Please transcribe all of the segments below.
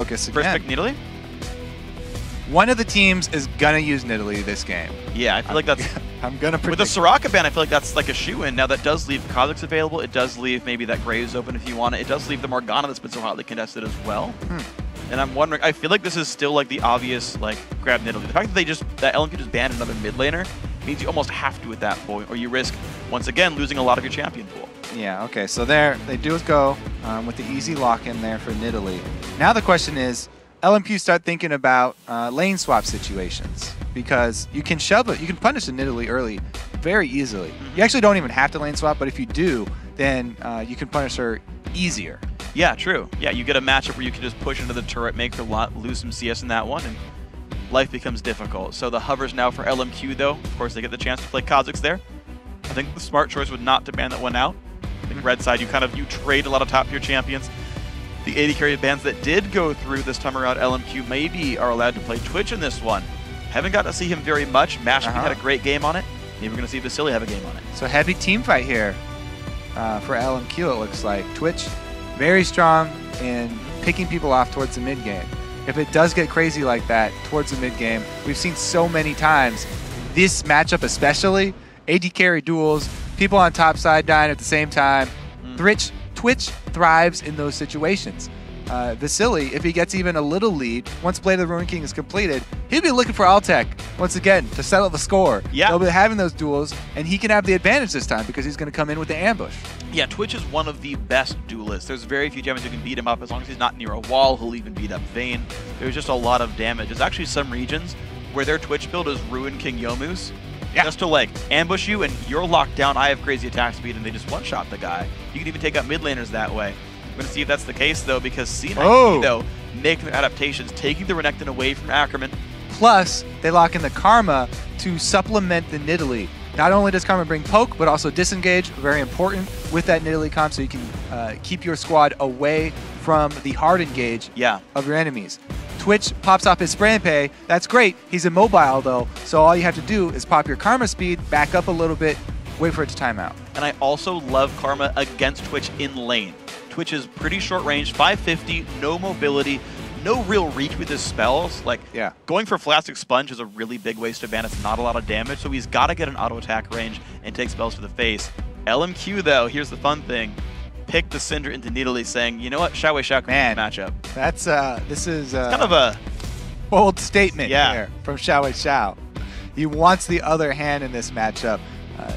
focus again. First pick Nidalee? One of the teams is going to use Nidalee this game. Yeah, I feel like that's... I'm going to predict. With the Soraka ban, I feel like that's like a shoe-in. Now, that does leave Kha'Zix available. It does leave maybe that Graves open if you want it. It does leave the Morgana that's been so hotly contested as well. And I'm wondering, I feel like this is still like the obvious, like, grab Nidalee. The fact that that LMQ just banned another mid laner means you almost have to at that point, or you risk, once again, losing a lot of your champion pool. Yeah, okay, so there, they do go with the easy lock in there for Nidalee. Now the question is, LMQ start thinking about lane swap situations, because you can shove it, you can punish a Nidalee early very easily. You actually don't even have to lane swap, but if you do, then you can punish her easier. Yeah, true. Yeah, you get a matchup where you can just push into the turret, make her lose some CS in that one, and life becomes difficult. So the hover's now for LMQ, though. Of course, they get the chance to play Kha'Zix there. I think the smart choice would not to ban that one out. I think red side, you trade a lot of top-tier champions. The 80 carry bans that did go through this time around, LMQ maybe are allowed to play Twitch in this one. Haven't got to see him very much. Mashby had a great game on it. Maybe we're going to see Vasily have a game on it. So heavy team fight here for LMQ, it looks like. Twitch, very strong in picking people off towards the mid game. If it does get crazy like that towards the mid game, we've seen so many times, this matchup especially, AD carry duels, people on top side dying at the same time. Twitch thrives in those situations. Vasily, if he gets even a little lead, once Blade of the Ruined King is completed, he'll be looking for Altec once again to settle the score. Yeah. They'll be having those duels, and he can have the advantage this time because he's going to come in with the ambush. Yeah, Twitch is one of the best duelists. There's very few champions who can beat him up. As long as he's not near a wall, he'll even beat up Vayne. There's just a lot of damage. There's actually some regions where their Twitch build is Ruined King Youmu's. Yeah. Just to like ambush you and you're locked down. I have crazy attack speed and they just one-shot the guy. You can even take out mid laners that way. We're going to see if that's the case though, because C9T though, making their adaptations, taking the Renekton away from Ackerman. Plus, they lock in the Karma to supplement the Nidalee. Not only does Karma bring poke, but also disengage, very important with that Nidalee comp, so you can keep your squad away from the hard engage of your enemies. Twitch pops off his spray and pay. That's great. He's immobile though, so all you have to do is pop your Karma speed, back up a little bit, wait for it to time out. And I also love Karma against Twitch in lane. Twitch is pretty short range, 550, no mobility, no real reach with his spells. Like, going for Plastic Sponge is a really big waste of ban. It's not a lot of damage, so he's got to get an auto attack range and take spells to the face. LMQ though, here's the fun thing. Pick the Cinder into Nidalee, saying, you know what, Xiao Wei Xiao can matchup. That's this is kind of a bold statement here from Xiao Wei Xiao. He wants the other hand in this matchup.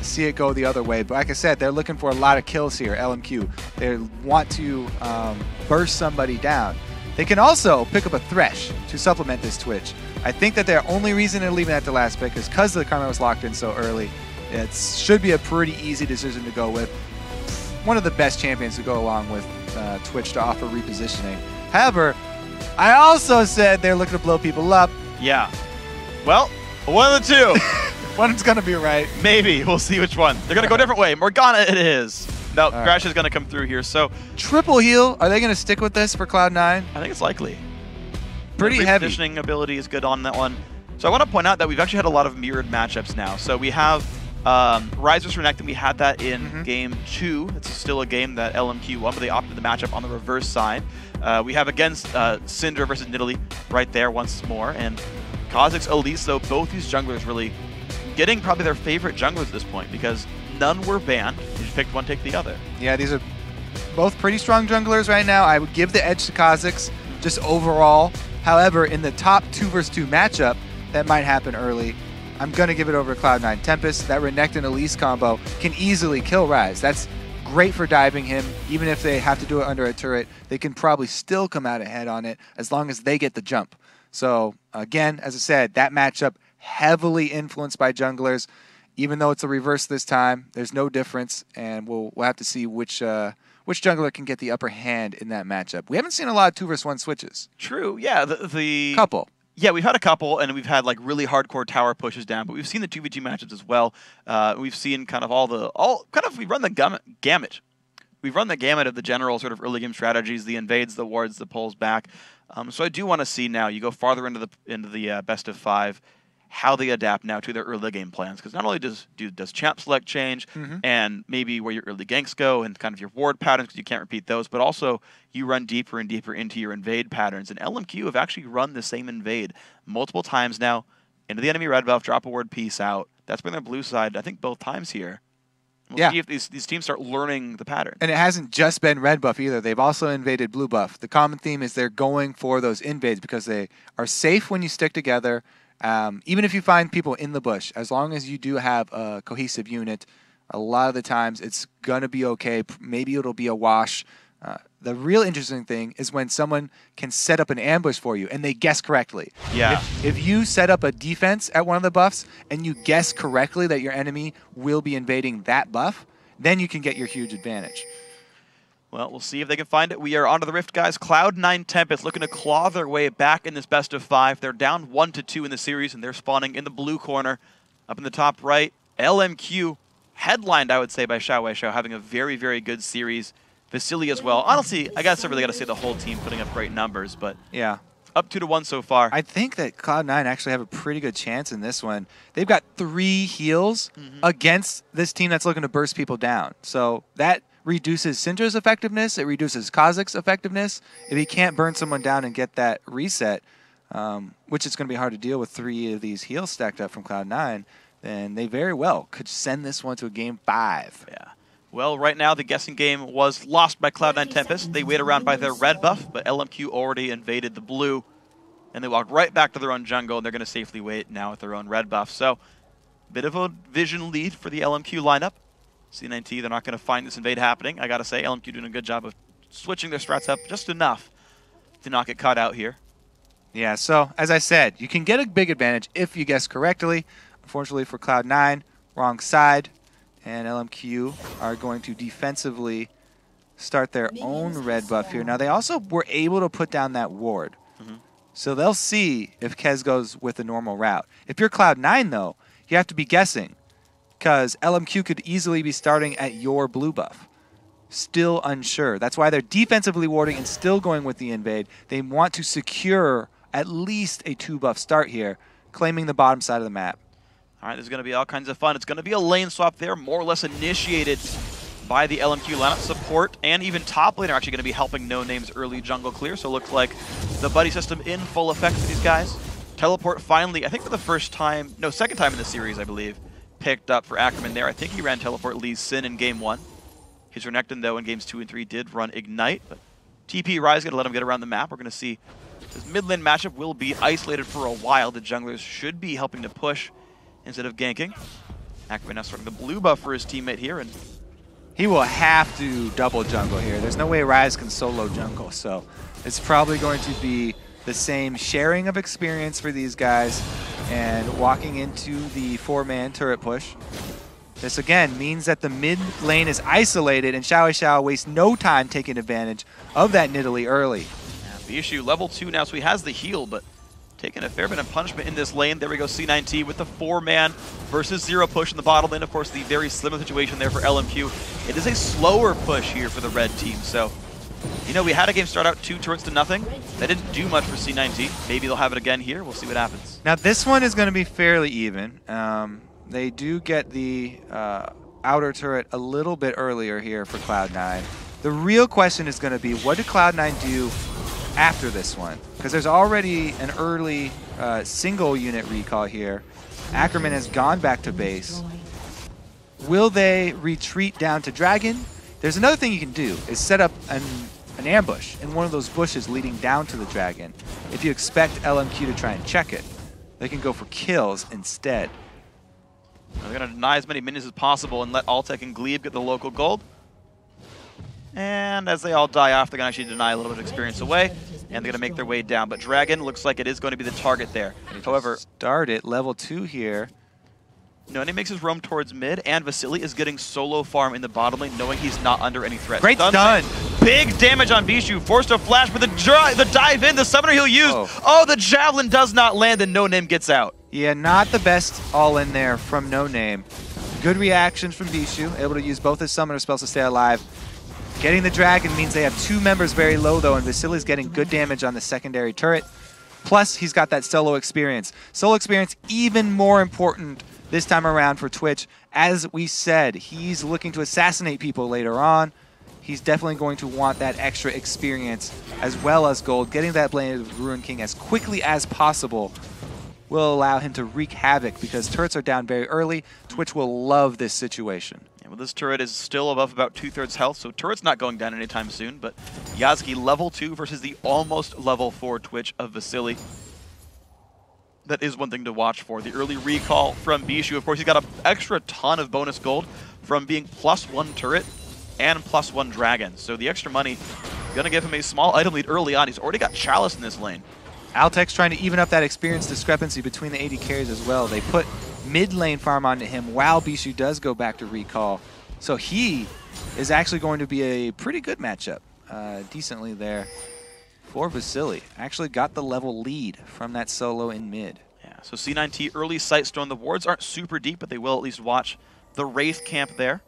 See it go the other way. But like I said, they're looking for a lot of kills here, LMQ. They want to burst somebody down. They can also pick up a Thresh to supplement this Twitch. I think that their only reason they're leaving at the last pick is because the Karma was locked in so early. It should be a pretty easy decision to go with. One of the best champions to go along with Twitch to offer repositioning. However, I also said they're looking to blow people up. Yeah. Well, one of the two. One's going to be right. Maybe. We'll see which one. They're going to go a different way. Morgana it is. No, Crash is going to come through here. So triple heal. Are they going to stick with this for Cloud9? I think it's likely. Pretty heavy. Repositioning ability is good on that one. So I want to point out that we've actually had a lot of mirrored matchups now. So we have Rise vs Renekton. We had that in game 2. It's still a game that LMQ won, but they opted the matchup on the reverse side. We have against Cinder versus Nidalee right there once more. And Kha'Zix, Elise, though, both these junglers really getting probably their favorite junglers at this point because none were banned. They just picked one, take the other. Yeah, these are both pretty strong junglers right now. I would give the edge to Kha'Zix just overall. However, in the top 2 versus 2 matchup, that might happen early. I'm going to give it over to Cloud9. Tempest, that Renekton Elise combo can easily kill Rise. That's great for diving him. Even if they have to do it under a turret, they can probably still come out ahead on it as long as they get the jump. So again, as I said, that matchup heavily influenced by junglers. Even though it's a reverse this time, there's no difference, and we'll have to see which jungler can get the upper hand in that matchup. We haven't seen a lot of 2 versus 1 switches. True, yeah. The couple. Yeah, we've had a couple, and we've had like really hardcore tower pushes down, but we've seen the 2v2 matchups as well. We've seen kind of we run the gamut. We've run the gamut of the general sort of early game strategies, the invades, the wards, the pulls back. So I do want to see now, you go farther into the best of 5. how they adapt now to their early game plans. Because not only does champ select change and maybe where your early ganks go and kind of your ward patterns, because you can't repeat those, but also you run deeper and deeper into your invade patterns. And LMQ have actually run the same invade multiple times now into the enemy red buff, drop a ward, peace out. That's been their blue side, I think, both times here. We'll see if these teams start learning the pattern. And it hasn't just been red buff either. They've also invaded blue buff. The common theme is they're going for those invades because they are safe when you stick together. Even if you find people in the bush, as long as you do have a cohesive unit, a lot of the times it's going to be okay. Maybe it'll be a wash. The real interesting thing is when someone can set up an ambush for you and they guess correctly. Yeah. If you set up a defense at one of the buffs and you guess correctly that your enemy will be invading that buff, then you can get your huge advantage. Well, we'll see if they can find it. We are onto the Rift, guys. Cloud9 Tempest looking to claw their way back in this best of 5. They're down 1-2 in the series, and they're spawning in the blue corner. Up in the top right, LMQ, headlined, I would say, by Xiao, having a very, very good series. Vasily as well. Honestly, I guess I really got to say the whole team putting up great numbers, but yeah, up 2-1 so far. I think that Cloud9 actually have a pretty good chance in this one. They've got 3 heals against this team that's looking to burst people down. So that reduces Syndra's effectiveness. It reduces Kha'Zix's effectiveness. If he can't burn someone down and get that reset, which is going to be hard to deal with 3 of these heals stacked up from Cloud9, then they very well could send this one to a game 5. Yeah. Well, right now the guessing game was lost by Cloud9 Tempest. They wait around by their red buff, but LMQ already invaded the blue, and they walk right back to their own jungle, and they're going to safely wait now with their own red buff. So, bit of a vision lead for the LMQ lineup. C9T, they're not going to find this invade happening. I got to say, LMQ doing a good job of switching their strats up just enough to not get caught out here. Yeah, so as I said, you can get a big advantage if you guess correctly. Unfortunately for Cloud9, wrong side. And LMQ are going to defensively start their own red buff here. Now, they also were able to put down that ward. So they'll see if Kez goes with a normal route. If you're Cloud9, though, you have to be guessing because LMQ could easily be starting at your blue buff. Still unsure. That's why they're defensively warding and still going with the invade. They want to secure at least a 2-buff start here, claiming the bottom side of the map. All right, there's going to be all kinds of fun. It's going to be a lane swap there, more or less initiated by the LMQ lineup. Support and even top lane are actually going to be helping No Name's early jungle clear, so it looks like the buddy system in full effect for these guys. Teleport finally, I think for the first time, no, second time in the series, I believe, picked up for Ackerman there. I think he ran Teleport Lee's Sin in Game 1. His Renekton, though, in Games 2 and 3 did run Ignite, but TP Rise going to let him get around the map. We're going to see this mid lane matchup will be isolated for a while. The junglers should be helping to push instead of ganking. Ackerman now starting the blue buff for his teammate here, and he will have to double jungle here. There's no way Rise can solo jungle, so it's probably going to be the same sharing of experience for these guys and walking into the 4-man turret push. This again means that the mid lane is isolated and Xiao wastes no time taking advantage of that Nidalee early. The issue level 2 now, so he has the heal, but taking a fair bit of punishment in this lane. There we go, C9T with the 4-man versus 0 push in the bottom lane. Of course, the very similar situation there for LMQ. It is a slower push here for the red team. So, you know, we had a game start out 2 turrets to nothing. That didn't do much for C9T. Maybe they'll have it again here. We'll see what happens. Now, this one is going to be fairly even. They do get the outer turret a little bit earlier here for Cloud9. The real question is going to be, what did Cloud9 do after this one? Because there's already an early single unit recall here. Ackerman has gone back to base. Will they retreat down to Dragon? There's another thing you can do, is set up an ambush in one of those bushes leading down to the Dragon. If you expect LMQ to try and check it, they can go for kills instead. They're going to deny as many minions as possible and let Altec and Glebe get the local gold. And as they all die off, they're going to actually deny a little bit of experience away, and they're going to make their way down. But Dragon looks like it is going to be the target there. However, start it level 2 here. No, and he makes his roam towards mid, and Vasily is getting solo farm in the bottom lane, knowing he's not under any threat. Great stun! Big damage on Bishu, forced to flash, but the dive in, the summoner he'll use. Oh, the javelin does not land, and No Name gets out. Yeah, not the best all in there from No Name. Good reactions from Bishu, able to use both his summoner spells to stay alive. Getting the dragon means they have 2 members very low though, and Vasily's getting good damage on the secondary turret. Plus, he's got that solo experience. Solo experience even more important this time around for Twitch. As we said, he's looking to assassinate people later on. He's definitely going to want that extra experience as well as gold. Getting that Blade of Ruin King as quickly as possible will allow him to wreak havoc because turrets are down very early. Twitch will love this situation. Yeah, well, this turret is still above about 2/3 health, so turret's not going down anytime soon, but Yasuki level 2 versus the almost level 4 Twitch of Vasily. That is one thing to watch for. The early recall from Bishu. Of course, he's got an extra ton of bonus gold from being +1 turret and +1 dragon. So the extra money going to give him a small item lead early on. He's already got Chalice in this lane. Altec's trying to even up that experience discrepancy between the AD carries as well. They put mid lane farm onto him while Bishu does go back to recall. So he is actually going to be a pretty good matchup. Decently there for Vasily. Actually got the level lead from that solo in mid. Yeah, so C9T early sight stone. The wards aren't super deep, but they will at least watch the Wraith camp there.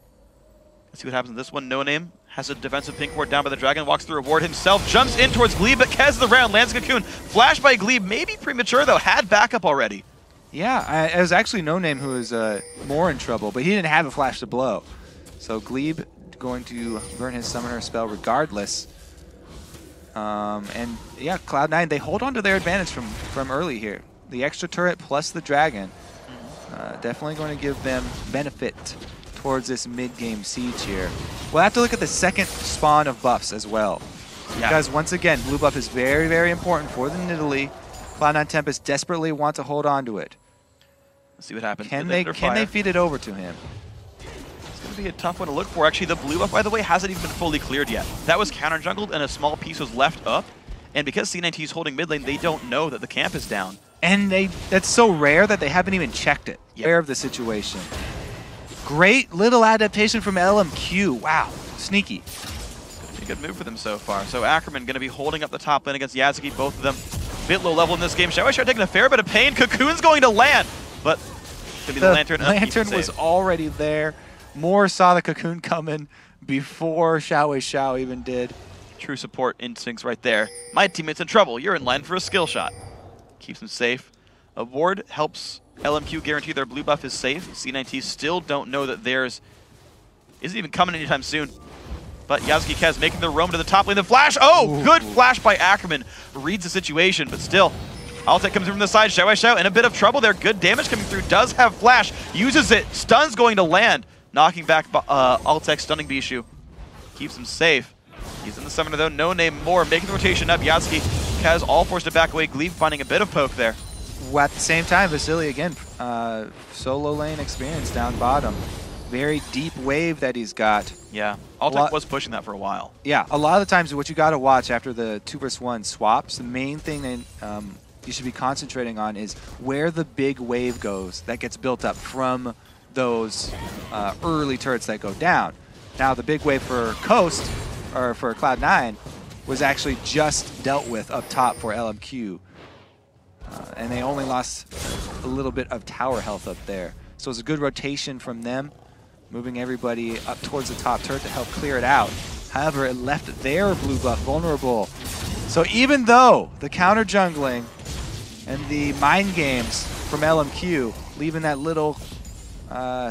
Let's see what happens in this one. No Name has a defensive pink ward down by the dragon, walks through a ward himself, jumps in towards Glebe, but Kez the round, lands a cocoon. Flash by Glebe, maybe premature though, had backup already. Yeah, it was actually No Name who was more in trouble, but he didn't have a flash to blow. So Glebe going to burn his summoner spell regardless. And yeah, Cloud9, they hold on to their advantage from early here. The extra turret plus the dragon, definitely going to give them benefit towards this mid-game siege here. We'll have to look at the second spawn of buffs as well. Yeah. Because once again, blue buff is very, very important for the Nidalee. Cloud9 Tempest desperately want to hold on to it. Let's see what happens. Can they feed it over to him? It's going to be a tough one to look for. Actually, the blue buff, by the way, hasn't even been fully cleared yet. That was counter-jungled, and a small piece was left up. And because C9T is holding mid lane, they don't know that the camp is down. And that's so rare that they haven't even checked it. Yep. Aware of the situation. Great little adaptation from LMQ. Wow, sneaky. A good move for them so far. So Ackerman going to be holding up the top lane against Yasuki. Both of them a bit low level in this game. Shao taking a fair bit of pain. Cocoon's going to land, but it's going to be the Lantern. Lantern was already there. Moore saw the Cocoon coming before Shao even did. True support instincts right there. My teammate's in trouble. You're in line for a skill shot. Keeps him safe. A ward helps LMQ guarantee their blue buff is safe. C9T still don't know that theirs isn't even coming anytime soon. But Yasuki Kez making the roam to the top lane. The flash! Oh! Ooh. Good flash by Ackerman. Reads the situation, but still. Altec comes in from the side. Shao in a bit of trouble there. Good damage coming through. Does have flash. Uses it. Stun's going to land. Knocking back Altec, stunning Bishu. Keeps him safe. He's in the summoner though. No Name more. Making the rotation up. Yasuki Kez all forced to back away. Glebe finding a bit of poke there. At the same time, Vasily again, solo lane experience down bottom. Very deep wave that he's got. Yeah, Altec was pushing that for a while. Yeah, a lot of the times what you got to watch after the 2vs1 swaps, the main thing that you should be concentrating on is where the big wave goes that gets built up from those early turrets that go down. Now the big wave for Coast, or for Cloud9, was actually just dealt with up top for LMQ. And they only lost a little bit of tower health up there. So it was a good rotation from them, moving everybody up towards the top turret to help clear it out. However, it left their blue buff vulnerable. So even though the counter jungling and the mind games from LMQ, leaving that little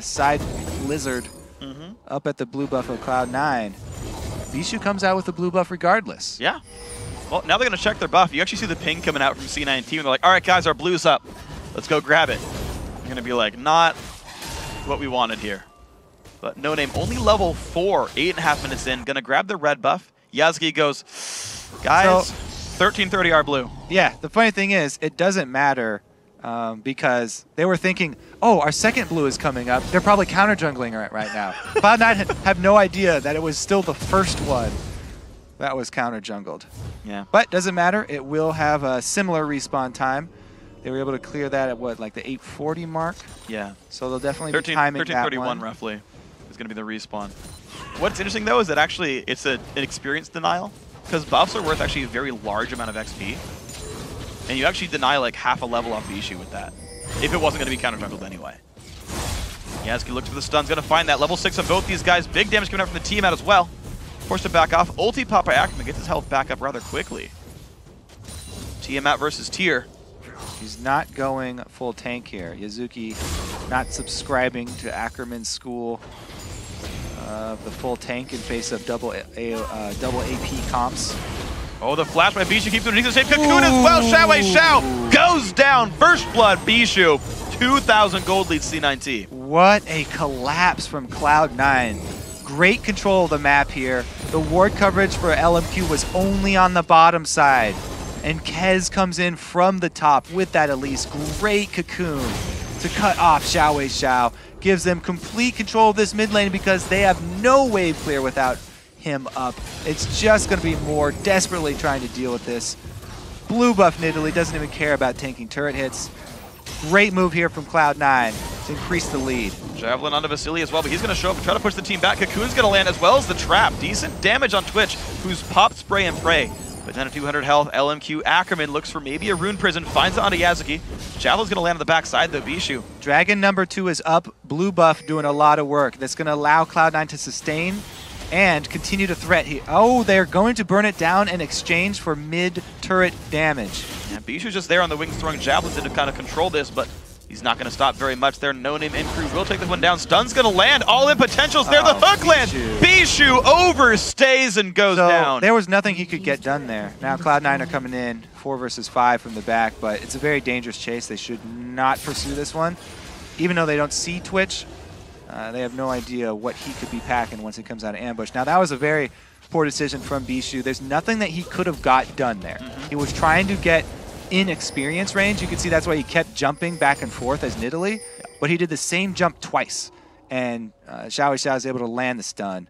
side lizard up at the blue buff of Cloud9, Bishu comes out with the blue buff regardless. Yeah. Well, now they're going to check their buff. You actually see the ping coming out from C9T, and they're like, all right, guys, our blue's up. Let's go grab it. They're going to be like, not what we wanted here. But No Name, only level 4, 8.5 minutes in, going to grab the red buff. Yasuki goes, guys, so, 1330 our blue. Yeah, the funny thing is, it doesn't matter because they were thinking, oh, our second blue is coming up. They're probably counter jungling right now. Cloud9 have no idea that it was still the first one that was counter jungled. Yeah. But doesn't matter. It will have a similar respawn time. They were able to clear that at what, like the 840 mark? Yeah. So they'll definitely be timing 1331 that one. roughly is going to be the respawn. What's interesting though is that actually it's an experience denial, because buffs are worth actually a very large amount of XP. And you actually deny like half a level off Bishu with that, if it wasn't going to be counter jungled anyway. Yasuki looks for the stun, going to find that level 6 on both these guys. Big damage coming out from the team out as well. Forced to back off. Ulti pop by Ackerman gets his health back up rather quickly. Tiamat versus Tier. He's not going full tank here. Yazuki not subscribing to Ackerman's school of the full tank in face of double AP comps. Oh, the flash by Bishu keeps underneath the same cocoon as well. Xiao goes down. First blood, Bishu. 2,000 gold lead C9T. What a collapse from Cloud9. Great control of the map here. The ward coverage for LMQ was only on the bottom side. And Kez comes in from the top with that Elise. Great cocoon to cut off Xiao. Gives them complete control of this mid lane because they have no wave clear without him up. It's just going to be more desperately trying to deal with this. Blue buff Nidalee doesn't even care about tanking turret hits. Great move here from Cloud9 to increase the lead. Javelin onto Vasily as well, but he's going to show up and try to push the team back. Cocoon's going to land as well as the trap. Decent damage on Twitch, who's popped Spray and Pray. But down to 200 health, LMQ Ackerman looks for maybe a rune prison, finds it onto Yazuki. Javelin's going to land on the backside though, Bishu. Dragon number 2 is up, blue buff doing a lot of work. That's going to allow Cloud9 to sustain and continue to threat here. Oh, they're going to burn it down in exchange for mid-turret damage. Yeah, Bishu's just there on the wings throwing javelins in to kind of control this, but he's not going to stop very much there. No Name in crew will take this one down. Stun's going to land. All in potentials there. The hook lands. Bishu overstays and goes down. There was nothing he could get done there. Now Cloud9 are coming in 4 versus 5 from the back, but it's a very dangerous chase. They should not pursue this one. Even though they don't see Twitch, they have no idea what he could be packing once he comes out of ambush. Now that was a very poor decision from Bishu. There's nothing that he could have got done there. He was trying to get in experience range. You can see that's why he kept jumping back and forth as Nidalee, but he did the same jump twice, and Xiao was able to land the stun.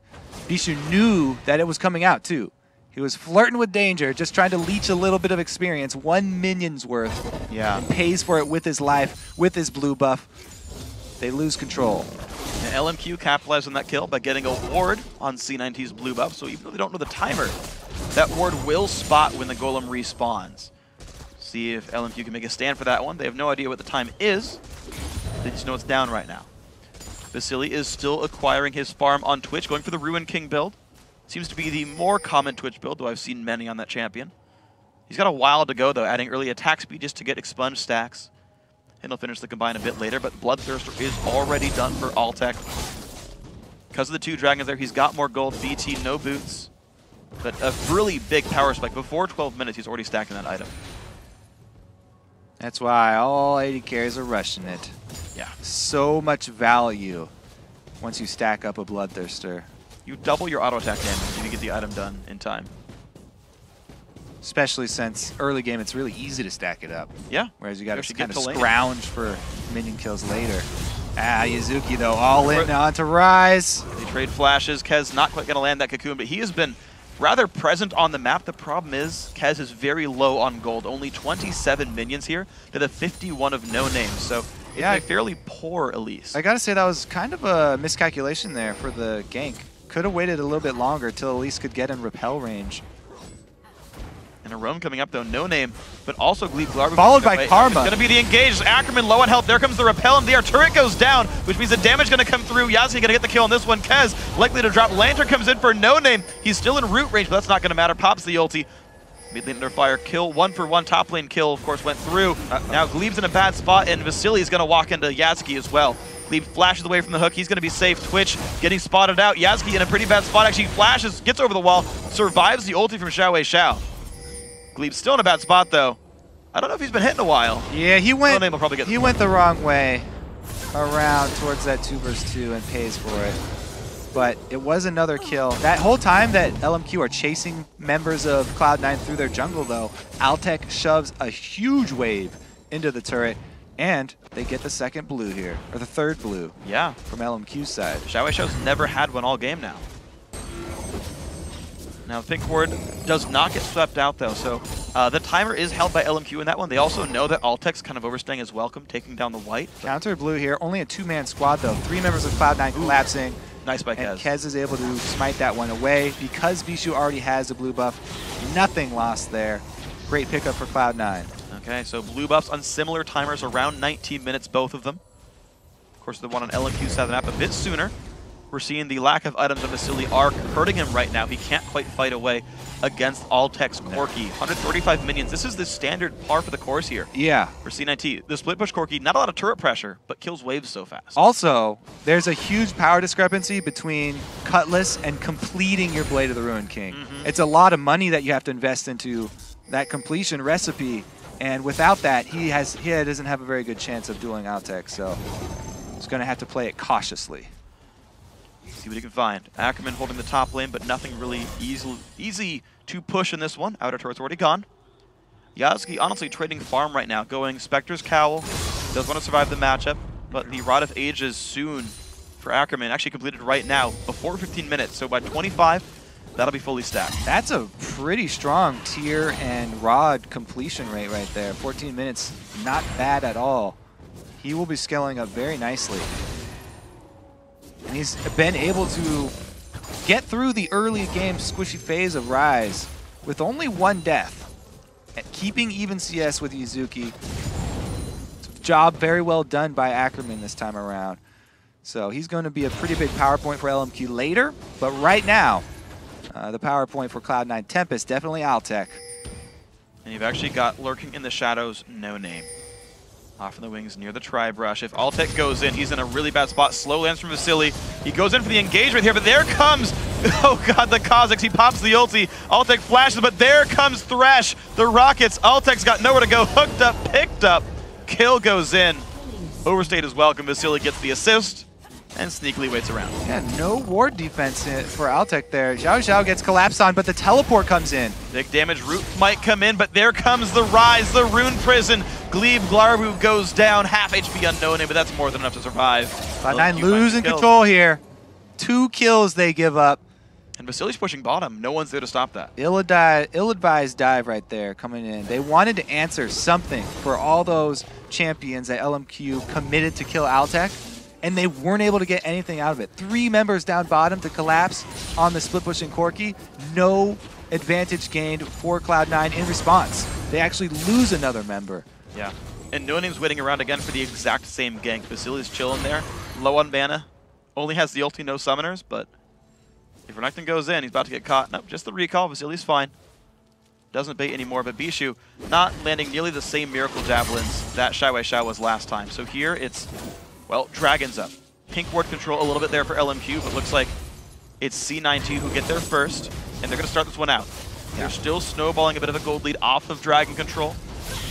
Bishu knew that it was coming out too. He was flirting with danger, just trying to leech a little bit of experience, 1 minion's worth, and pays for it with his life, with his blue buff. They lose control. And LMQ capitalized on that kill by getting a ward on C9T's blue buff, so even though they don't know the timer, that ward will spot when the golem respawns. See if LMQ can make a stand for that one. They have no idea what the time is. They just know it's down right now. Vasily is still acquiring his farm on Twitch, going for the Ruin King build. Seems to be the more common Twitch build, though I've seen many on that champion. He's got a while to go, though, adding early attack speed just to get expunged stacks. And he'll finish the combine a bit later, but Bloodthirster is already done for Altec. Because of the 2 dragons there, he's got more gold. BT, no boots. But a really big power spike. Before 12 minutes, he's already stacking that item. That's why all 80 carries are rushing it. Yeah. So much value once you stack up a Bloodthirster. You double your auto attack damage if you get the item done in time. Especially since early game, it's really easy to stack it up. Yeah. Whereas you got to kind of scrounge for minion kills later. Yazuki, though, all in onto Rise. They trade flashes. Kez not quite going to land that cocoon, but he has been rather present on the map. The problem is Kez is very low on gold. Only 27 minions here to the 51 of No Name. So it's a fairly poor Elise. I got to say, that was kind of a miscalculation there for the gank. Could have waited a little bit longer till Elise could get in repel range. And a roam coming up, though. No Name, but also Glebe Glarby. Followed by Karma. It's going to be the engage. Ackerman low on health. There comes the repel, and the turret goes down, which means the damage going to come through. Yazuki going to get the kill on this one. Kez likely to drop. Lantern comes in for No Name. He's still in root range, but that's not going to matter. Pops the ulti. Mid lane under fire. Kill 1 for 1. Top lane kill, of course, went through. Now Glebe's in a bad spot, and Vasily is going to walk into Yazuki as well. Glebe flashes away from the hook. He's going to be safe. Twitch getting spotted out. Yazuki in a pretty bad spot. Actually flashes, gets over the wall, survives the ulti from Xiao. Glebe's still in a bad spot, though. I don't know if he's been hit in a while. Yeah, he went the wrong way around towards that 2 versus 2 and pays for it. But it was another kill. That whole time that LMQ are chasing members of Cloud9 through their jungle, though, Altec shoves a huge wave into the turret, and they get the second blue here, or the third blue. Yeah. From LMQ's side. Xiao's never had one all game now. Now, Pink Ward does not get swept out, though, so the timer is held by LMQ in that one. They also know that Altec's kind of overstaying his welcome, taking down the white. Counter blue here. Only a 2-man squad, though. 3 members of Cloud9 collapsing. Nice by Kez. And Kez is able to smite that one away. Because Bishu already has a blue buff, nothing lost there. Great pickup for Cloud9. Okay, so blue buffs on similar timers, around 19 minutes, both of them. Of course, the one on LMQ side of the map a bit sooner. we're seeing the lack of items on Vasily are hurting him right now. He can't quite fight away against Altec's Corki. 135 minions. This is the standard par for the course here. Yeah. For C9T. The split push Corki, not a lot of turret pressure, but kills waves so fast. Also, there's a huge power discrepancy between Cutlass and completing your Blade of the Ruined King. It's a lot of money that you have to invest into that completion recipe, and without that, he doesn't have a very good chance of dueling Altec, so he's going to have to play it cautiously. See what he can find. Ackerman holding the top lane, but nothing really easy to push in this one. Outer turret's already gone. Yasuki honestly trading farm right now, going Spectre's Cowl. Does want to survive the matchup, but the Rod of Ages soon for Ackerman, actually completed right now, before 15 minutes. So by 25, that'll be fully stacked. That's a pretty strong tier and Rod completion rate right there. 14 minutes, not bad at all. He will be scaling up very nicely. And he's been able to get through the early game squishy phase of Rise with only one death. At keeping even CS with Yuzuki. Job very well done by Ackerman this time around. So he's going to be a pretty big power point for LMQ later, but right now, the power point for Cloud9 Tempest, definitely Altec. And you've actually got lurking in the shadows, No Name. Off in the wings near the tri-brush. If Altec goes in, he's in a really bad spot. Slow lands from Vasily. He goes in for the engagement here, but there comes, oh god, the Kazakhs. He pops the ulti. Altec flashes, but there comes Thresh. The Rockets. Altec's got nowhere to go. Hooked up, picked up. Kill goes in. Overstayed is welcome. Vasily gets the assist and sneakily waits around. Yeah, no ward defense for Altec there. Xiao Xiao gets collapsed on, but the teleport comes in. Big damage root might come in, but there comes the Rise, the Rune Prison. Glebe Glarbu goes down, half HP unknown, but that's more than enough to survive. Cloud9 losing control here. 2 kills they give up. And Vasily's pushing bottom. No one's there to stop that. Ill-advised dive right there coming in. They wanted to answer something for all those champions that LMQ committed to kill Altec, and they weren't able to get anything out of it. 3 members down bottom to collapse on the split pushing Corki. No advantage gained for Cloud9 in response. They actually lose another member. Yeah. And No Name's waiting around again for the exact same gank. Vasily's chilling there. Low on mana. Only has the ulti, no summoners, but if Renekton goes in, he's about to get caught. Nope, just the recall. Vasily's fine. Doesn't bait anymore, but Bishu not landing nearly the same miracle javelins that Shai Wei Xiao was last time. So here it's, well, Dragons up. Pink ward control a little bit there for LMQ, but looks like it's C9T who get there first, and they're going to start this one out. Yeah. They're still snowballing a bit of a gold lead off of Dragon control.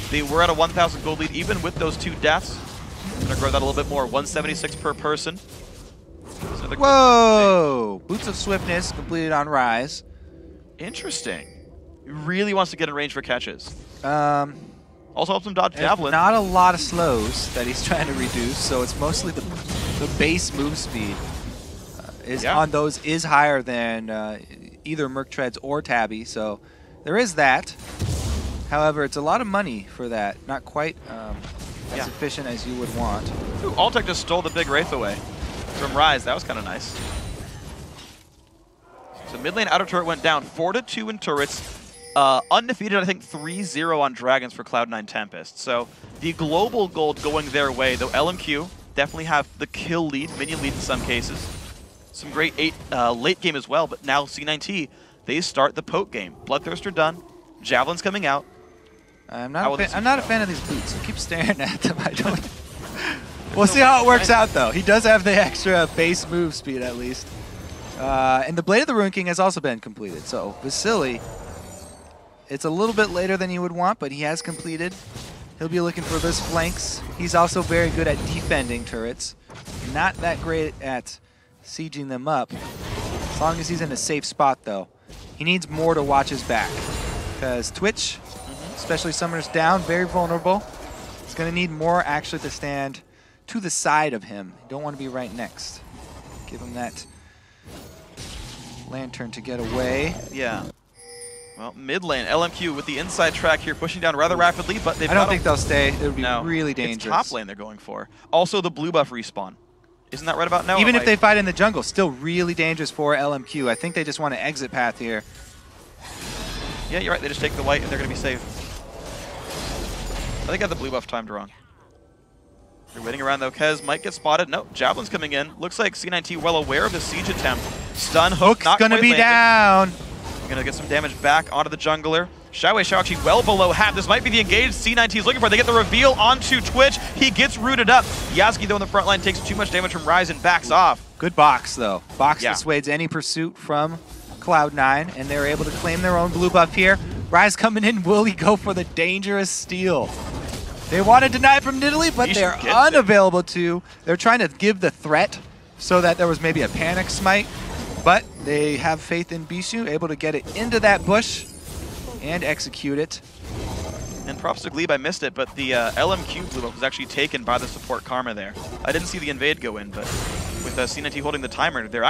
They were at a 1,000 gold lead even with those 2 deaths. Going to grow that a little bit more, 176 per person. Whoa! Boots of Swiftness completed on Rise. Interesting. He really wants to get in range for catches. Also helps him dodge javelin. Not a lot of slows that he's trying to reduce, so it's mostly the base move speed on those is higher than either Merc Treads or Tabby, so there is that. However, it's a lot of money for that. Not quite as efficient as you would want. Ooh, Altec just stole the big Wraith away from Rise. That was kind of nice. So mid lane outer turret went down. 4-2 in turrets. Undefeated, I think 3-0 on Dragons for Cloud9 Tempest. So the global gold going their way, though LMQ definitely have the kill lead, minion lead in some cases. Some great late game as well, but now C9T, they start the poke game. Bloodthirster done. Javelin's coming out. I'm not a fan of these boots. I keep staring at them. I don't. We'll see how it works out, though. He does have the extra base move speed, at least. And the Blade of the Ruined King has also been completed. So Vasily, it's a little bit later than you would want, but he has completed. He'll be looking for those flanks. He's also very good at defending turrets. Not that great at sieging them up. As long as he's in a safe spot, though. He needs more to watch his back. Because Twitch, especially Summoner's down, very vulnerable. He's going to need more actually to stand to the side of him. You don't want to be right next. Give him that lantern to get away. Yeah. Well, mid lane, LMQ with the inside track here, pushing down rather rapidly, but they've I don't think they'll stay. It would be no, really dangerous. It's top lane they're going for. Also, the blue buff respawn. Isn't that right about now? Even if they fight in the jungle, still really dangerous for LMQ. I think they just want an exit path here. Yeah, you're right. They just take the white and they're going to be safe. I think I got the blue buff timed wrong. They're waiting around though. Kez might get spotted. No, Javelin's coming in. Looks like C9T well aware of the siege attempt. Stun hook, not gonna be landed. down. Gonna get some damage back onto the jungler. Xiao actually well below half. This might be the engage C9T is looking for. They get the reveal onto Twitch. He gets rooted up. Yasuke, though, in the front line takes too much damage from Ryze and backs off. Good box, though. Box dissuades any pursuit from Cloud9, and they're able to claim their own blue buff here. Ryze coming in. Will he go for the dangerous steal? They want to deny it from Nidalee, but they're unavailable to. They're trying to give the threat so that there was maybe a panic smite, but they have faith in Bishu, able to get it into that bush and execute it. And props to Glebe, I missed it, but the LMQ blue buff was actually taken by the support Karma there. I didn't see the invade go in, but with C9T holding the timer, they're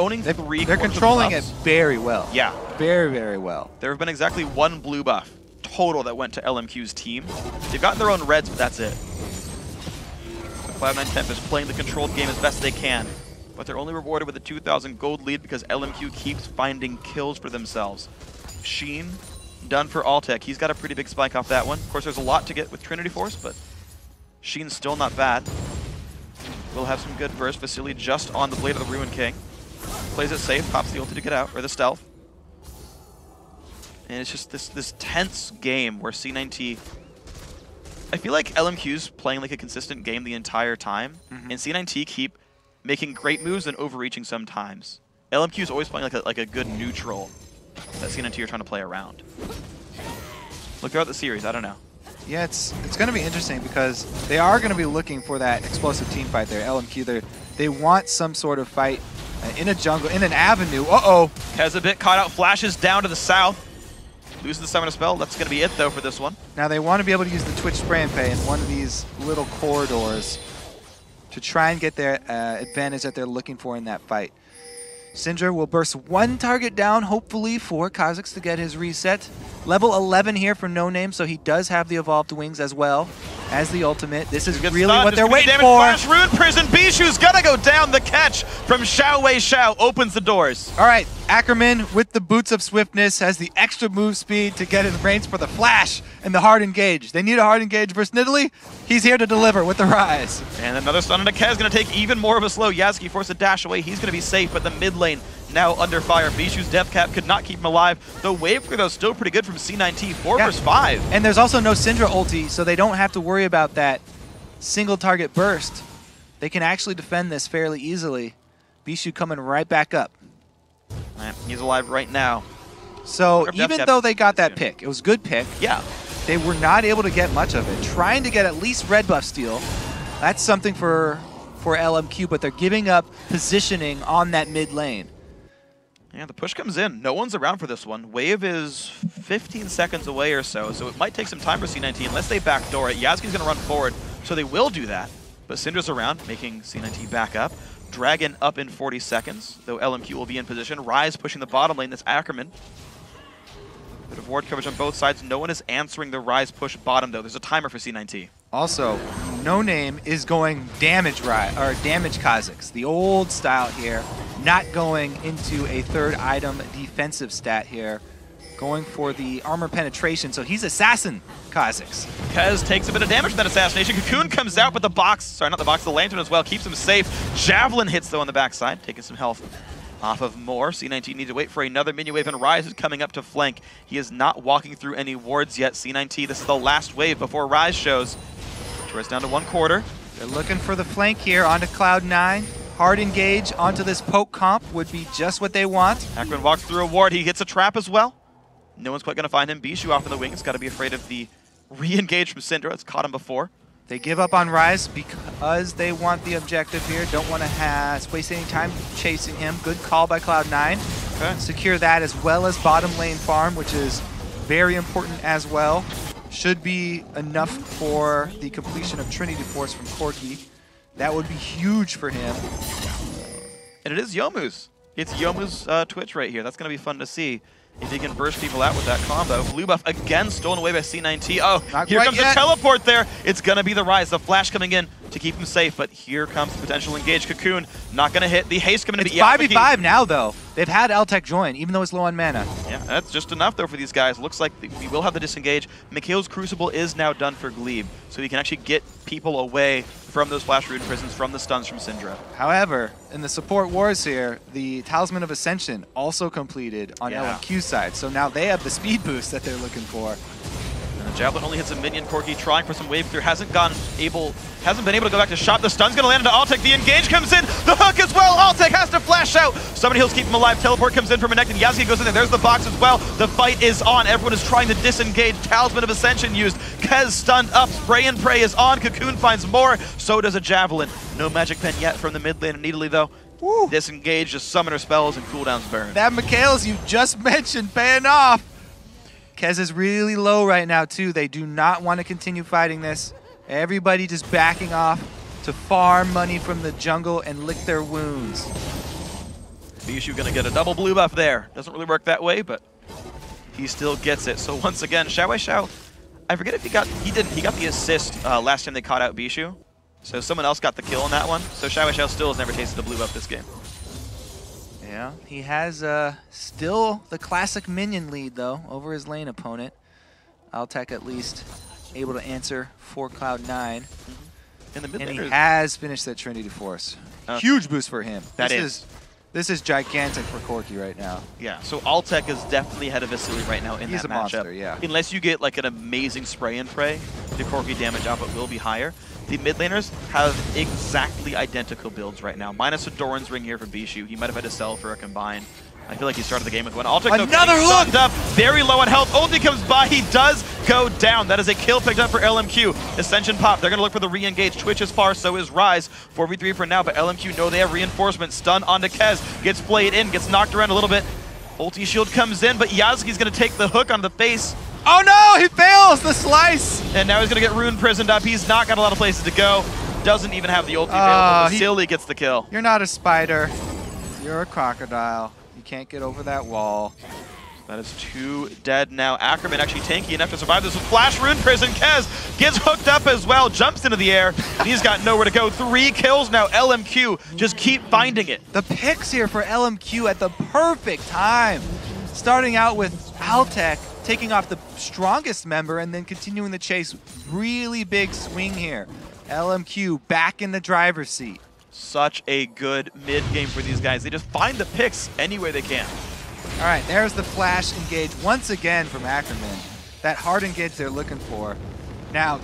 owning three. They're controlling it very well. Yeah. Very, very well. There have been exactly one blue buff total that went to LMQ's team. They've gotten their own reds, but that's it. So Cloud9 Tempest playing the controlled game as best they can, but they're only rewarded with a 2,000 gold lead because LMQ keeps finding kills for themselves. Sheen, done for Altec. He's got a pretty big spike off that one. Of course, there's a lot to get with Trinity Force, but Sheen's still not bad. We'll have some good burst. Vasily just on the Blade of the Ruin King. Plays it safe, pops the ulti to get out, or the stealth. And it's just this tense game where C9T... I feel like LMQ's playing like a consistent game the entire time, and C9T keep making great moves and overreaching sometimes. LMQ's always playing like a good neutral that C9T are trying to play around. Look throughout the series, I don't know. Yeah, it's going to be interesting because they are going to be looking for that explosive team fight there. LMQ, they want some sort of fight in a jungle, in an avenue. Uh-oh. Kez a bit caught out, flashes down to the south. Loses the summoner spell. That's going to be it, though, for this one. Now they want to be able to use the Twitch spray and pay in one of these little corridors to try and get their advantage that they're looking for in that fight. Syndra will burst one target down, hopefully, for Kha'Zix to get his reset. Level 11 here for No Name, so he does have the evolved wings as well as the ultimate. This is really what they're waiting for. Flash, Rune Prison, Bishu's gonna go down. The catch from Xiao opens the doors. All right, Ackerman with the Boots of Swiftness has the extra move speed to get in range for the flash and the hard engage. They need a hard engage versus Nidalee. He's here to deliver with the Rise. And another stun on a Kez, gonna take even more of a slow. Yasuke forced to dash away. He's gonna be safe, but the mid lane now under fire. Bishu's death cap could not keep him alive. The wave clear, though, still pretty good from C9T. 4 versus 5. And there's also no Syndra ulti, so they don't have to worry about that single target burst. They can actually defend this fairly easily. Bishu coming right back up. He's alive right now. So even though they got that pick, it was a good pick. Yeah. They were not able to get much of it. Trying to get at least red buff steal, that's something for LMQ, but they're giving up positioning on that mid lane. Yeah, the push comes in. No one's around for this one. Wave is 15 seconds away or so it might take some time for C9T unless they backdoor it. Yasuke's going to run forward, so they will do that. But Syndra's around, making C9T back up. Dragon up in 40 seconds, though LMQ will be in position. Ryze pushing the bottom lane, that's Ackerman. Bit of ward coverage on both sides. No one is answering the Ryze push bottom, though. There's a timer for C9T. Also, No Name is going damage Kha'Zix, the old style here, not going into a third item defensive stat here, going for the armor penetration, so he's assassin Kha'Zix. Kez takes a bit of damage from that assassination. Cocoon comes out, but the lantern as well keeps him safe. Javelin hits, though, on the backside, taking some health off of more. C9T needs to wait for another minion wave, and Ryze is coming up to flank. He is not walking through any wards yet. C9T, this is the last wave before Ryze shows. It's down to 1/4. They're looking for the flank here onto Cloud9. Hard engage onto this poke comp would be just what they want. Ackerman walks through a ward. He hits a trap as well. No one's quite going to find him. Bishu off in the wings. Got to be afraid of the re-engage from Syndra. It's caught him before. They give up on Ryze because they want the objective here. Don't want to waste any time chasing him. Good call by Cloud9. Okay. Secure that as well as bottom lane farm, which is very important as well. Should be enough for the completion of Trinity Force from Corki. That would be huge for him. And it is Youmu's. It's Youmu's Twitch right here. That's going to be fun to see if he can burst people out with that combo. Blue buff again stolen away by C9T. Oh, here comes the teleport there. It's going to be the Ryze. The flash coming in to keep him safe, but here comes the potential engage. Cocoon not going to hit. The haste coming in. It's 5v5 now, though. They've had Altec join, even though it's low on mana. Yeah, That's just enough, though, for these guys. Looks like we will have the disengage. Mikhail's Crucible is now done for Glebe, so he can actually get people away from those Flash Rune Prisons, from the stuns from Syndra. However, in the support wars here, the Talisman of Ascension also completed on LMQ side, so now they have the speed boost that they're looking for. And the Javelin only hits a minion. Corki trying for some wave clear, hasn't been able to go back to shot. The stun's going to land into Altek. The engage comes in. The hook as well. Altek has to flash out. Summoning Heals keep him alive. Teleport comes in from Renekton. Yasuke goes in there. There's the box as well. The fight is on. Everyone is trying to disengage. Talisman of Ascension used. Kez stunned up. Spray and Pray is on. Cocoon finds more. So does a Javelin. No Magic Pen yet from the mid lane immediately, though. Woo. Disengage, just summoner spells and cooldowns burn. That Mikhail's you just mentioned paying off. Kez is really low right now, too. They do not want to continue fighting this. Everybody just backing off to farm money from the jungle and lick their wounds. Bishu gonna get a double blue buff there. Doesn't really work that way, but he still gets it. So once again, Xiao, I forget if he got the assist last time they caught out Bishu. So someone else got the kill on that one. So Xiao still has never tasted a blue buff this game. Yeah, he has still the classic minion lead, though, over his lane opponent. Altek at least able to answer for Cloud9. In the mid and he has finished that Trinity Force. Huge boost for him. This is gigantic for Corki right now. Yeah, so Altek is definitely ahead of Vasily right now in that matchup. He's a monster, yeah. Unless you get like an amazing spray and pray, the Corki damage output will be higher. The mid laners have exactly identical builds right now, minus a Doran's Ring here for Bishu. He might have had to sell for a combine. I feel like he started the game with one. Altek, another hook! Up, very low on health. Ulti comes by. He does go down. That is a kill picked up for LMQ. Ascension pop. They're going to look for the re-engage. Twitch is far, so is Rise. 4v3 for now, but LMQ know they have reinforcement. Stun onto Kez. Gets played in, gets knocked around a little bit. Ulti shield comes in, but Yasuke's going to take the hook on the face. Oh no, he fails the slice! And now he's going to get Rune prisoned up. He's not got a lot of places to go. Doesn't even have the ulti available. Vasily gets the kill. You're not a spider. You're a crocodile. You can't get over that wall. That is 2 dead now. Ackerman actually tanky enough to survive this with Flash Rune Prison. Kez gets hooked up as well, jumps into the air, and he's got nowhere to go. 3 kills now. LMQ just keep finding it. The picks here for LMQ at the perfect time. Starting out with Altek taking off the strongest member and then continuing the chase. Really big swing here. LMQ back in the driver's seat. Such a good mid-game for these guys. They just find the picks any way they can. All right, there's the flash engage once again from Ackerman. That hard engage they're looking for. Now,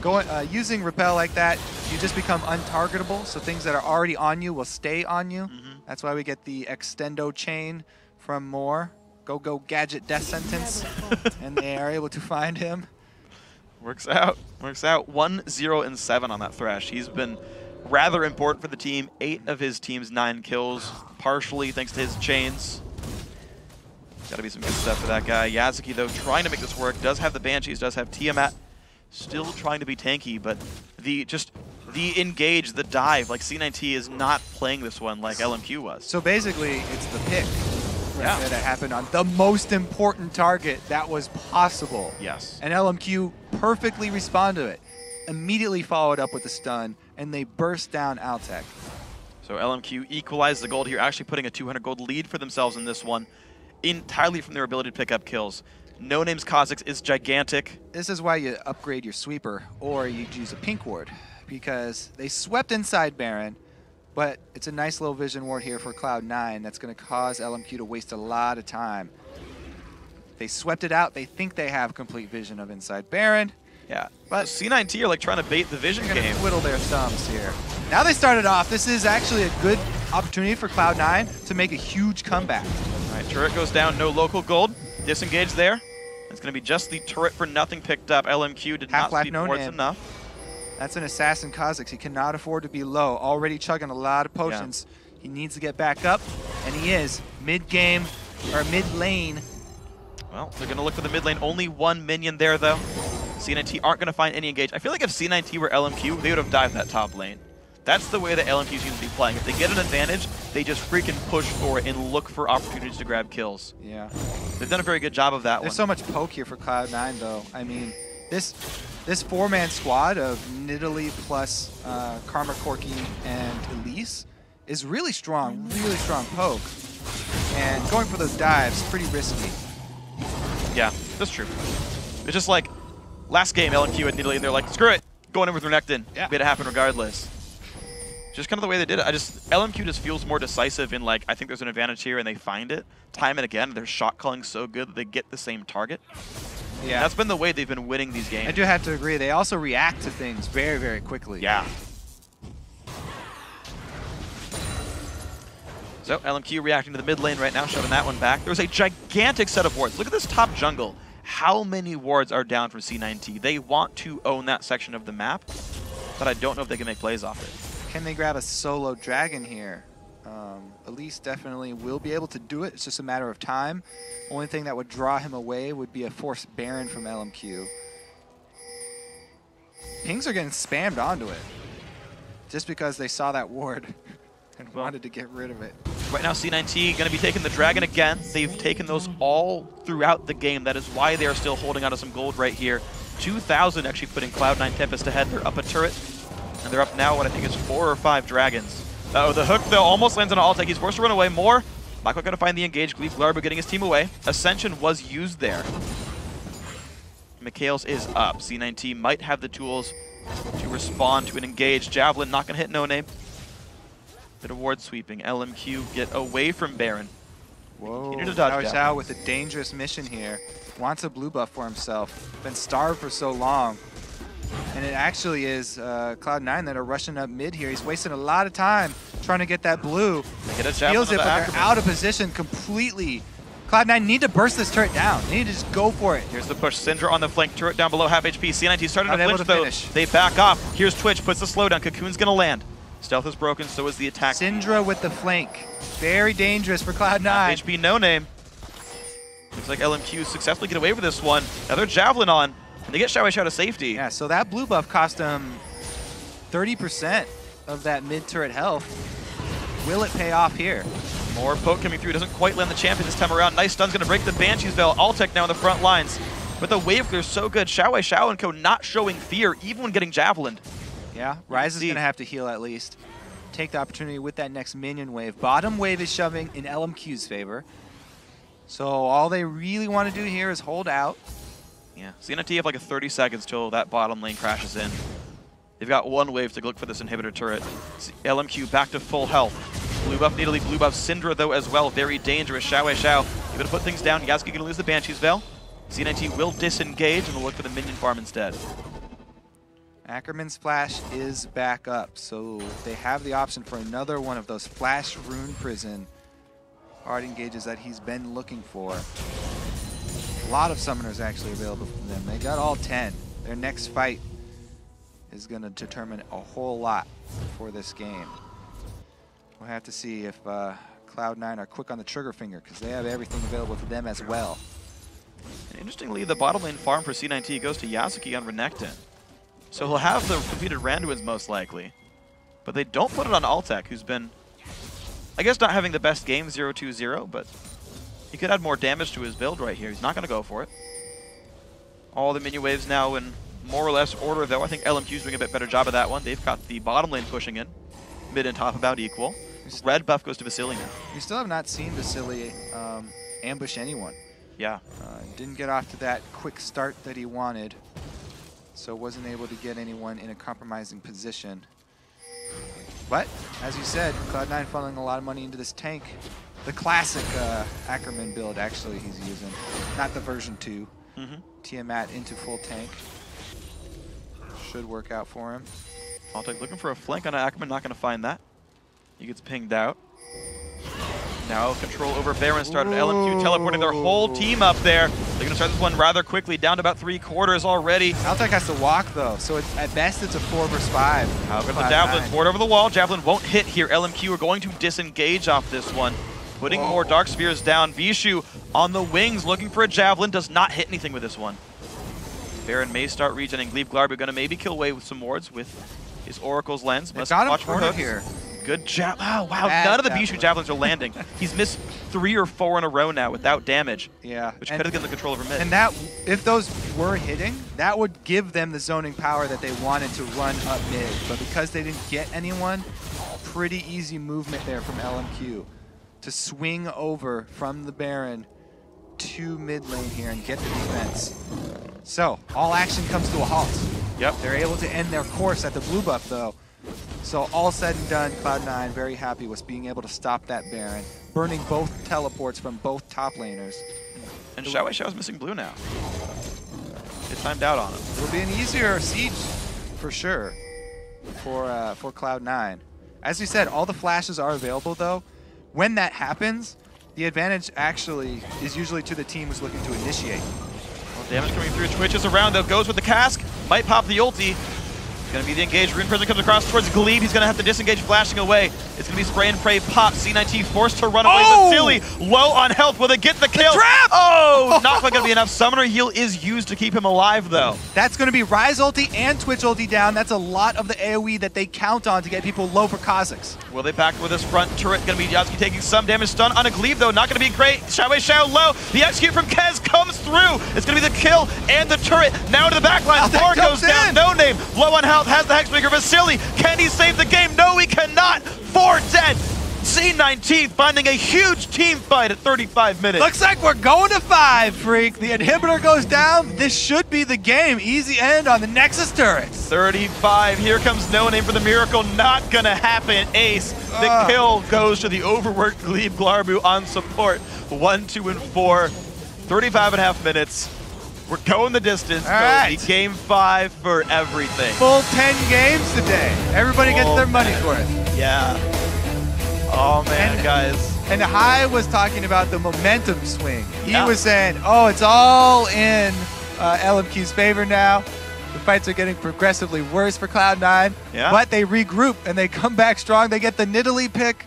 using repel like that, you just become untargetable, so things that are already on you will stay on you. That's why we get the extendo chain from Moore. Go gadget death sentence, and they are able to find him. Works out. 1-0 and 7 on that Thresh. He's been rather important for the team. 8 of his team's 9 kills, partially thanks to his chains. Gotta be some good stuff for that guy. Yasuke, though, trying to make this work. Does have the Banshees, does have Tiamat. Still trying to be tanky, but the engage, the dive, like C9T is not playing this one like LMQ was. So basically, it's the pick that happened on the most important target that was possible. Yes. And LMQ perfectly responded to it. Immediately followed up with the stun, and they burst down Altek. So LMQ equalized the gold here, actually putting a 200 gold lead for themselves in this one, entirely from their ability to pick up kills. No Name's Kha'Zix is gigantic. This is why you upgrade your sweeper, or you use a pink ward, because they swept inside Baron, but it's a nice little vision ward here for Cloud9 that's going to cause LMQ to waste a lot of time. They swept it out. They think they have complete vision of inside Baron. Yeah, but C9T are like trying to bait the vision game. Twiddle their thumbs here. Now they started off. This is actually a good opportunity for Cloud9 to make a huge comeback. All right, turret goes down, no local gold. Disengage there. It's going to be just the turret for nothing picked up. LMQ did not speed towards enough. That's an assassin Kha'Zix. He cannot afford to be low. Already chugging a lot of potions. Yeah. He needs to get back up, and he is. Mid-game, or mid-lane. Well, they're going to look for the mid lane. Only 1 minion there, though. C9T aren't going to find any engage. I feel like if C9T were LMQ, they would have dived that top lane. That's the way that LMQ seems to be playing. If they get an advantage, they just freaking push for it and look for opportunities to grab kills. Yeah. They've done a very good job of that. There's so much poke here for Cloud9, though. I mean, this 4-man squad of Nidalee plus Karma, Corki, and Elise is really strong poke. And going for those dives, pretty risky. Yeah, that's true. It's just like, last game, LMQ and Italy, and they're like, screw it, going in with Renekton. Yeah. Made it happen regardless. Just kind of the way they did it. LMQ just feels more decisive in like, I think there's an advantage here, and they find it time and again. Their shot calling so good that they get the same target. Yeah. And that's been the way they've been winning these games. I do have to agree. They also react to things very, very quickly. Yeah. So LMQ reacting to the mid lane right now, shoving that one back. There's a gigantic set of wards. Look at this top jungle. How many wards are down from C9T? They want to own that section of the map, but I don't know if they can make plays off it. Can they grab a solo dragon here? Elise definitely will be able to do it. It's just a matter of time. Only thing that would draw him away would be a forced Baron from LMQ. Pings are getting spammed onto it just because they saw that ward and wanted to get rid of it. Right now, C9T going to be taking the dragon again. They've taken those all throughout the game. That is why they are still holding out of some gold right here. 2,000 actually putting Cloud9 Tempest ahead. They're up a turret, and they're up now what I think is 4 or 5 dragons. Oh, the hook, though, almost lands on an Altec. He's forced to run away. More. Not quite going to find the engage. Gleef Glarba getting his team away. Ascension was used there. Mikhail's is up. C9T might have the tools to respond to an engage. Javelin not going to hit No Name. Bit of ward sweeping. LMQ get away from Baron. Whoa, Continue to dodge Xiao with a dangerous mission here. Wants a blue buff for himself. Been starved for so long. And it actually is Cloud9 that are rushing up mid here. He's wasting a lot of time trying to get that blue. Get a Feels it, but they're out of position completely. Cloud9 need to burst this turret down. They need to just go for it. Here's the push. Syndra on the flank. Turret down below half HP. C9T starting to flinch, though. Finish. They back off. Here's Twitch. Puts the slowdown. Cocoon's going to land. Stealth is broken. So is the attack. Syndra with the flank. Very dangerous for Cloud9. Half HP, No Name. Looks like LMQ successfully get away with this one. Another Javelin on. And they get Xiao to safety. Yeah, so that blue buff cost him 30% of that mid-turret health. Will it pay off here? More poke coming through. Doesn't quite land the champion this time around. Nice stun's going to break the Banshee's Veil. Altec now in the front lines. But the wave clear's so good. Xiao and Co not showing fear, even when getting Javelined. Yeah, Ryze is going to have to heal at least. Take the opportunity with that next minion wave. Bottom wave is shoving in LMQ's favor. So all they really want to do here is hold out. Yeah, C9T have like a 30 seconds till that bottom lane crashes in. They've got one wave to look for this inhibitor turret. LMQ back to full health. Blue buff Nidalee, blue buff Syndra though as well. Very dangerous. Xiao. Able to put things down. Yasuke gonna lose the Banshee's Veil. C9T will disengage and will look for the minion farm instead. Ackerman's flash is back up, so they have the option for another one of those flash rune prison hard engages that he's been looking for. A lot of summoners actually available from them. They got all 10. Their next fight is going to determine a whole lot for this game. We'll have to see if Cloud9 are quick on the trigger finger because they have everything available to them as well. And interestingly, the bottom lane farm for C9T goes to Yasuke on Renekton. So he'll have the completed Randuins most likely. But they don't put it on Altec, who's been, I guess, not having the best game, 0-2-0, but he could add more damage to his build right here. He's not going to go for it. All the minion waves now in more or less order, though. I think LMQ's doing a bit better job of that one. They've got the bottom lane pushing in. Mid and top about equal. Red buff goes to Vasily now. You still have not seen Vasily ambush anyone. Yeah. Didn't get off to that quick start that he wanted, so wasn't able to get anyone in a compromising position. But, as you said, Cloud9 funneling a lot of money into this tank. The classic Ackerman build, actually, he's using. Not the version 2. Tiamat into full tank. Should work out for him. Altec looking for a flank on Ackerman, not going to find that. He gets pinged out. Now control over Baron started. LMQ teleporting their whole team up there. They're going to start this one rather quickly, down to about 3/4 already. Altec has to walk, though, so at best it's a 4 versus 5. How good the Javelin. Board over the wall. Javelin won't hit here. LMQ are going to disengage off this one. Putting more Dark Spears down. Vishu on the wings looking for a Javelin. Does not hit anything with this one. Baron may start regening. Gleef Glarba going to maybe kill away with some wards with his Oracle's Lens. Must watch for hooks here. Good jab. Oh, wow. None of the Vishu Javelins are landing. He's missed 3 or 4 in a row now without damage. Yeah. Which could have given the control over mid. And that, if those were hitting, that would give them the zoning power that they wanted to run up mid. But because they didn't get anyone, pretty easy movement there from LMQ to swing over from the Baron to mid lane here and get the defense. So, all action comes to a halt. Yep. They're able to end their course at the blue buff, though. So, all said and done, Cloud9 very happy with being able to stop that Baron, burning both teleports from both top laners. And Xiao's missing blue now. It timed out on him. It'll be an easier siege, for sure, for Cloud9. As we said, all the flashes are available, though. When that happens, the advantage actually is usually to the team who's looking to initiate. Well, damage coming through. Twitches around, though. Goes with the cask. Might pop the ulti. It's going to be the engaged. Rune Prison comes across towards Glebe. He's going to have to disengage, flashing away. It's going to be spray and pray pop. C9T forced to run away, but Silly low on health. Will they get the kill? The trap! Oh, not quite going to be enough. Summoner heal is used to keep him alive, though. That's going to be Ryze ulti and Twitch ulti down. That's a lot of the AoE that they count on to get people low for Kha'Zix. Will they back with this front turret? Going to be Yatsuki taking some damage. Stun on a Glebe, though. Not going to be great. Xiao low. The execute from Kez comes through. It's going to be the kill and the turret. Now to the back line. Thor goes down. No name. Low on health. Has the Hexbreaker. Vasily. Can he save the game? No, he cannot. 4 dead. C9T finding a huge team fight at 35 minutes. Looks like we're going to 5, Freak. The inhibitor goes down. This should be the game. Easy end on the Nexus turrets. 35. Here comes No Name for the miracle. Not gonna happen. Ace. The kill goes to the overworked Glebe Glarbu on support. 1, 2, and 4. 35.5 minutes. We're going the distance. All right. Game 5 for everything. Full 10 games today. Everybody gets their money for it. Yeah. Oh, man, guys. And Hai was talking about the momentum swing. He was saying, oh, it's all in LMQ's favor now. The fights are getting progressively worse for Cloud9. Yeah. But they regroup and they come back strong. They get the Nidalee pick.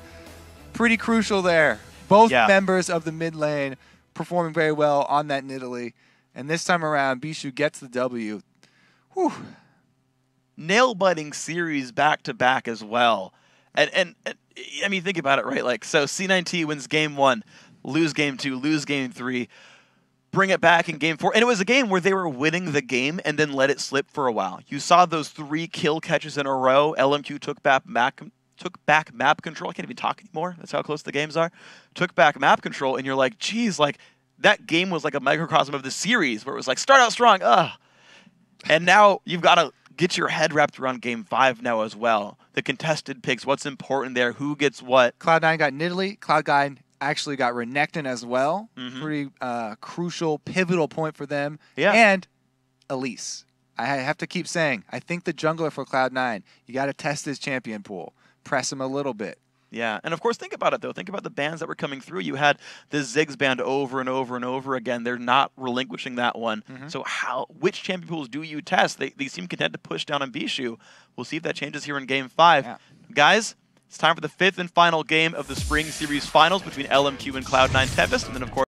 Pretty crucial there. Both members of the mid lane performing very well on that Nidalee. And this time around, Bishu gets the W. Whew. Nail-biting series back-to-back as well. And I mean, think about it, right? Like, so C9T wins game 1, lose game 2, lose game 3, bring it back in game 4. And it was a game where they were winning the game and then let it slip for a while. You saw those 3 kill catches in a row. LMQ took back map control. I can't even talk anymore. That's how close the games are. Took back map control, and you're like, geez, like, that game was like a microcosm of the series where it was like, start out strong, And now you've got to get your head wrapped around game 5 now as well. The contested picks, what's important there, who gets what. Cloud9 got Nidalee. Cloud9 actually got Renekton as well. Pretty crucial, pivotal point for them. Yeah. And Elise. I have to keep saying, I think the jungler for Cloud9, you got to test his champion pool. Press him a little bit. Yeah, and of course, think about it, though. Think about the bans that were coming through. You had the Ziggs band over and over and over again. They're not relinquishing that one. So which champion pools do you test? They seem content to push down on Bishu. We'll see if that changes here in Game 5. Yeah. Guys, it's time for the 5th and final game of the Spring Series Finals between LMQ and Cloud9 Tempest. And then, of course,